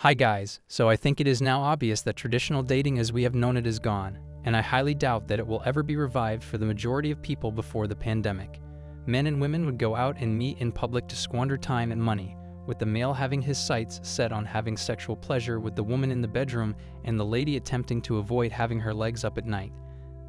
Hi guys, so I think it is now obvious that traditional dating as we have known it is gone, and I highly doubt that it will ever be revived for the majority of people before the pandemic. Men and women would go out and meet in public to squander time and money, with the male having his sights set on having sexual pleasure with the woman in the bedroom and the lady attempting to avoid having her legs up at night.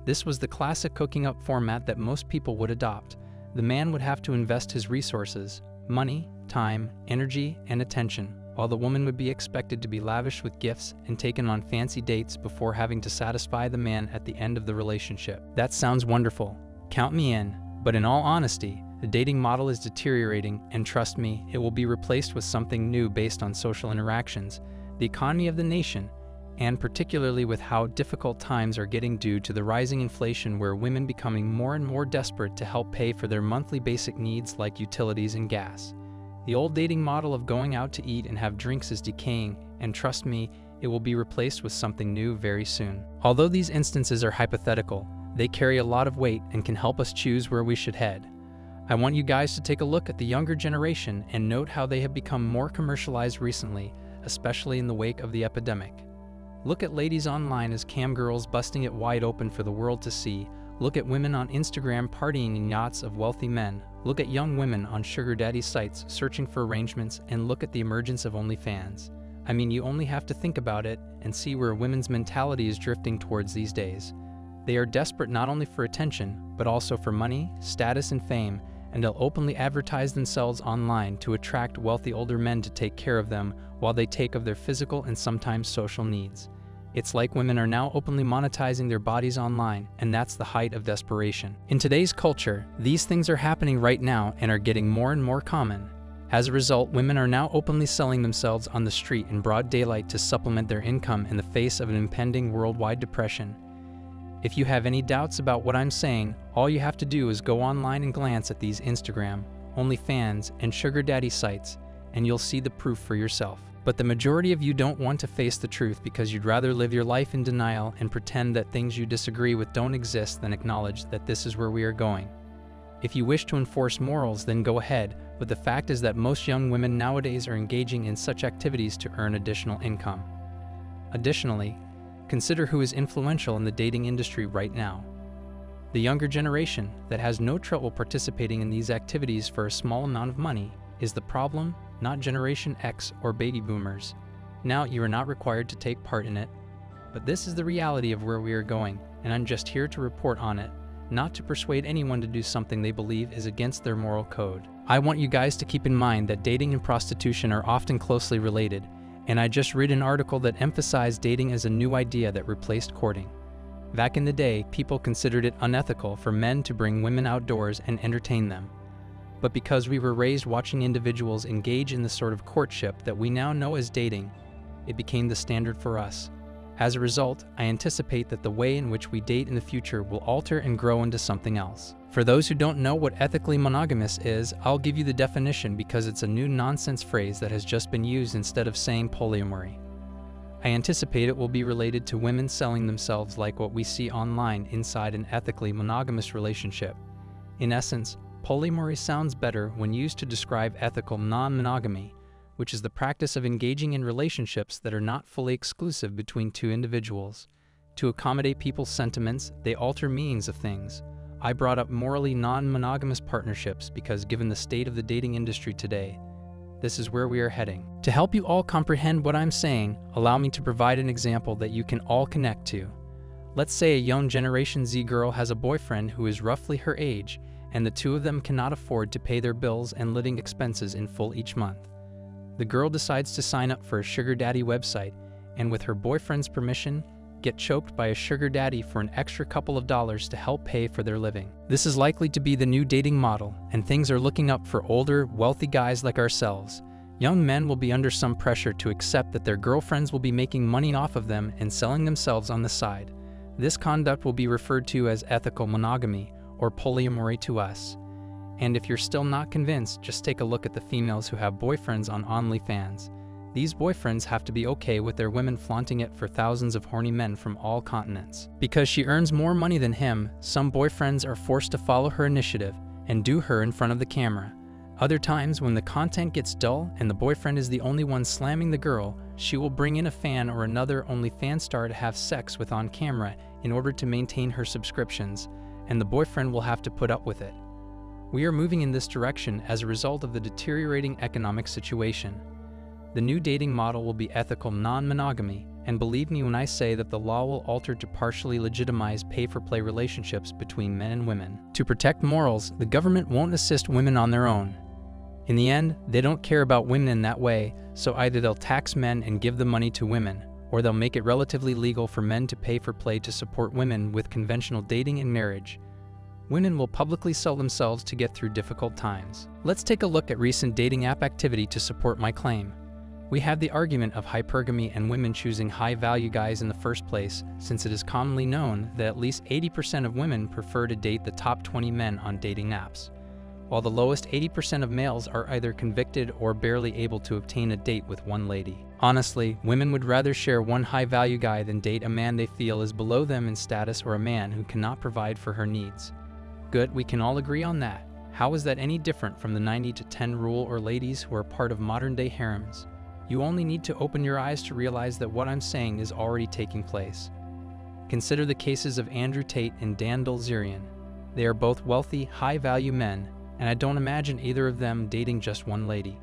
This was the classic cooking up format that most people would adopt. The man would have to invest his resources, money, time, energy, and attention, while the woman would be expected to be lavish with gifts and taken on fancy dates before having to satisfy the man at the end of the relationship. That sounds wonderful. Count me in. But in all honesty, the dating model is deteriorating, and trust me, it will be replaced with something new based on social interactions, the economy of the nation, and particularly with how difficult times are getting due to the rising inflation, where women becoming more and more desperate to help pay for their monthly basic needs like utilities and gas. The old dating model of going out to eat and have drinks is decaying, and trust me, it will be replaced with something new very soon. Although these instances are hypothetical, they carry a lot of weight and can help us choose where we should head. I want you guys to take a look at the younger generation and note how they have become more commercialized recently, especially in the wake of the epidemic. Look at ladies online as cam girls busting it wide open for the world to see. Look at women on Instagram partying in yachts of wealthy men. Look at young women on sugar daddy sites searching for arrangements, and look at the emergence of OnlyFans. I mean, you only have to think about it and see where women's mentality is drifting towards these days. They are desperate not only for attention, but also for money, status, and fame, and they'll openly advertise themselves online to attract wealthy older men to take care of them while they take of their physical and sometimes social needs. It's like women are now openly monetizing their bodies online, and that's the height of desperation. In today's culture, these things are happening right now and are getting more and more common. As a result, women are now openly selling themselves on the street in broad daylight to supplement their income in the face of an impending worldwide depression. If you have any doubts about what I'm saying, all you have to do is go online and glance at these Instagram, OnlyFans, and sugar daddy sites, and you'll see the proof for yourself. But the majority of you don't want to face the truth because you'd rather live your life in denial and pretend that things you disagree with don't exist than acknowledge that this is where we are going. If you wish to enforce morals, then go ahead, but the fact is that most young women nowadays are engaging in such activities to earn additional income. Additionally, consider who is influential in the dating industry right now. The younger generation that has no trouble participating in these activities for a small amount of money is the problem, not Generation X or baby boomers. Now, you are not required to take part in it, but this is the reality of where we are going, and I'm just here to report on it, not to persuade anyone to do something they believe is against their moral code. I want you guys to keep in mind that dating and prostitution are often closely related, and I just read an article that emphasized dating as a new idea that replaced courting. Back in the day, people considered it unethical for men to bring women outdoors and entertain them. But because we were raised watching individuals engage in the sort of courtship that we now know as dating, it became the standard for us. As a result, I anticipate that the way in which we date in the future will alter and grow into something else. For those who don't know what ethically monogamous is, I'll give you the definition because it's a new nonsense phrase that has just been used instead of saying polyamory. I anticipate it will be related to women selling themselves like what we see online inside an ethically monogamous relationship. In essence, polyamory sounds better when used to describe ethical non-monogamy, which is the practice of engaging in relationships that are not fully exclusive between two individuals. To accommodate people's sentiments, they alter meanings of things. I brought up morally non-monogamous partnerships because given the state of the dating industry today, this is where we are heading. To help you all comprehend what I'm saying, allow me to provide an example that you can all connect to. Let's say a young Generation Z girl has a boyfriend who is roughly her age, and the two of them cannot afford to pay their bills and living expenses in full each month. The girl decides to sign up for a sugar daddy website, and with her boyfriend's permission, get choked by a sugar daddy for an extra couple of dollars to help pay for their living. This is likely to be the new dating model, and things are looking up for older, wealthy guys like ourselves. Young men will be under some pressure to accept that their girlfriends will be making money off of them and selling themselves on the side. This conduct will be referred to as ethical monogamy, or polyamory to us. And if you're still not convinced, just take a look at the females who have boyfriends on OnlyFans. These boyfriends have to be okay with their women flaunting it for thousands of horny men from all continents. Because she earns more money than him, some boyfriends are forced to follow her initiative and do her in front of the camera. Other times, when the content gets dull and the boyfriend is the only one slamming the girl, she will bring in a fan or another OnlyFans star to have sex with on camera in order to maintain her subscriptions, and the boyfriend will have to put up with it. We are moving in this direction as a result of the deteriorating economic situation. The new dating model will be ethical non-monogamy, and believe me when I say that the law will alter to partially legitimize pay-for-play relationships between men and women. To protect morals, the government won't assist women on their own. In the end, they don't care about women in that way, so either they'll tax men and give the money to women, or they'll make it relatively legal for men to pay for play to support women with conventional dating and marriage. Women will publicly sell themselves to get through difficult times. Let's take a look at recent dating app activity to support my claim. We have the argument of hypergamy and women choosing high-value guys in the first place, since it is commonly known that at least 80% of women prefer to date the top 20 men on dating apps, while the lowest 80% of males are either convicted or barely able to obtain a date with one lady. Honestly, women would rather share one high-value guy than date a man they feel is below them in status or a man who cannot provide for her needs. Good, we can all agree on that. How is that any different from the 90-10 rule or ladies who are part of modern-day harems? You only need to open your eyes to realize that what I'm saying is already taking place. Consider the cases of Andrew Tate and Dan Bilzerian. They are both wealthy, high-value men, and I don't imagine either of them dating just one lady.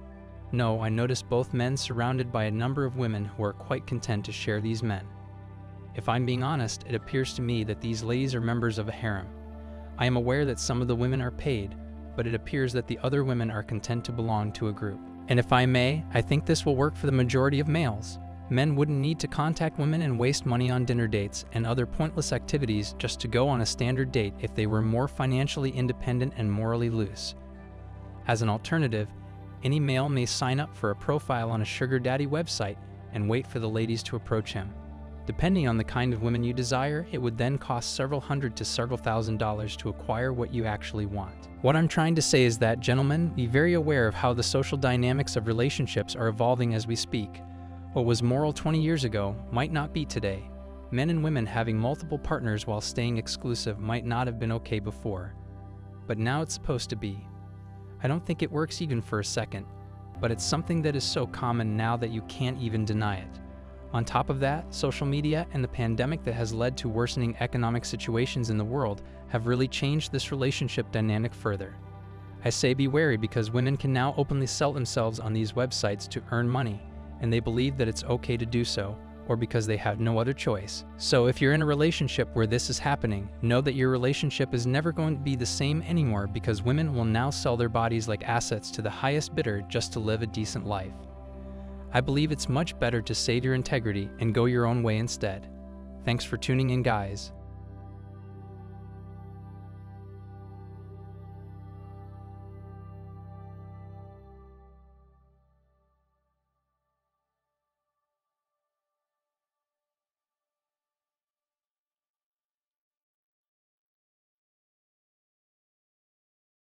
No, I noticed both men surrounded by a number of women who are quite content to share these men. If I'm being honest, it appears to me that these ladies are members of a harem. I am aware that some of the women are paid, but it appears that the other women are content to belong to a group. And if I may, I think this will work for the majority of males. Men wouldn't need to contact women and waste money on dinner dates and other pointless activities just to go on a standard date if they were more financially independent and morally loose. As an alternative, any male may sign up for a profile on a sugar daddy website and wait for the ladies to approach him. Depending on the kind of women you desire, it would then cost several hundred to several $1,000s to acquire what you actually want. What I'm trying to say is that, gentlemen, be very aware of how the social dynamics of relationships are evolving as we speak. What was moral 20 years ago might not be today. Men and women having multiple partners while staying exclusive might not have been okay before, but now it's supposed to be. I don't think it works even for a second, but it's something that is so common now that you can't even deny it. On top of that, social media and the pandemic that has led to worsening economic situations in the world have really changed this relationship dynamic further. I say be wary because women can now openly sell themselves on these websites to earn money, and they believe that it's okay to do so, or because they have no other choice. So if you're in a relationship where this is happening, know that your relationship is never going to be the same anymore because women will now sell their bodies like assets to the highest bidder just to live a decent life. I believe it's much better to save your integrity and go your own way instead. Thanks for tuning in, guys.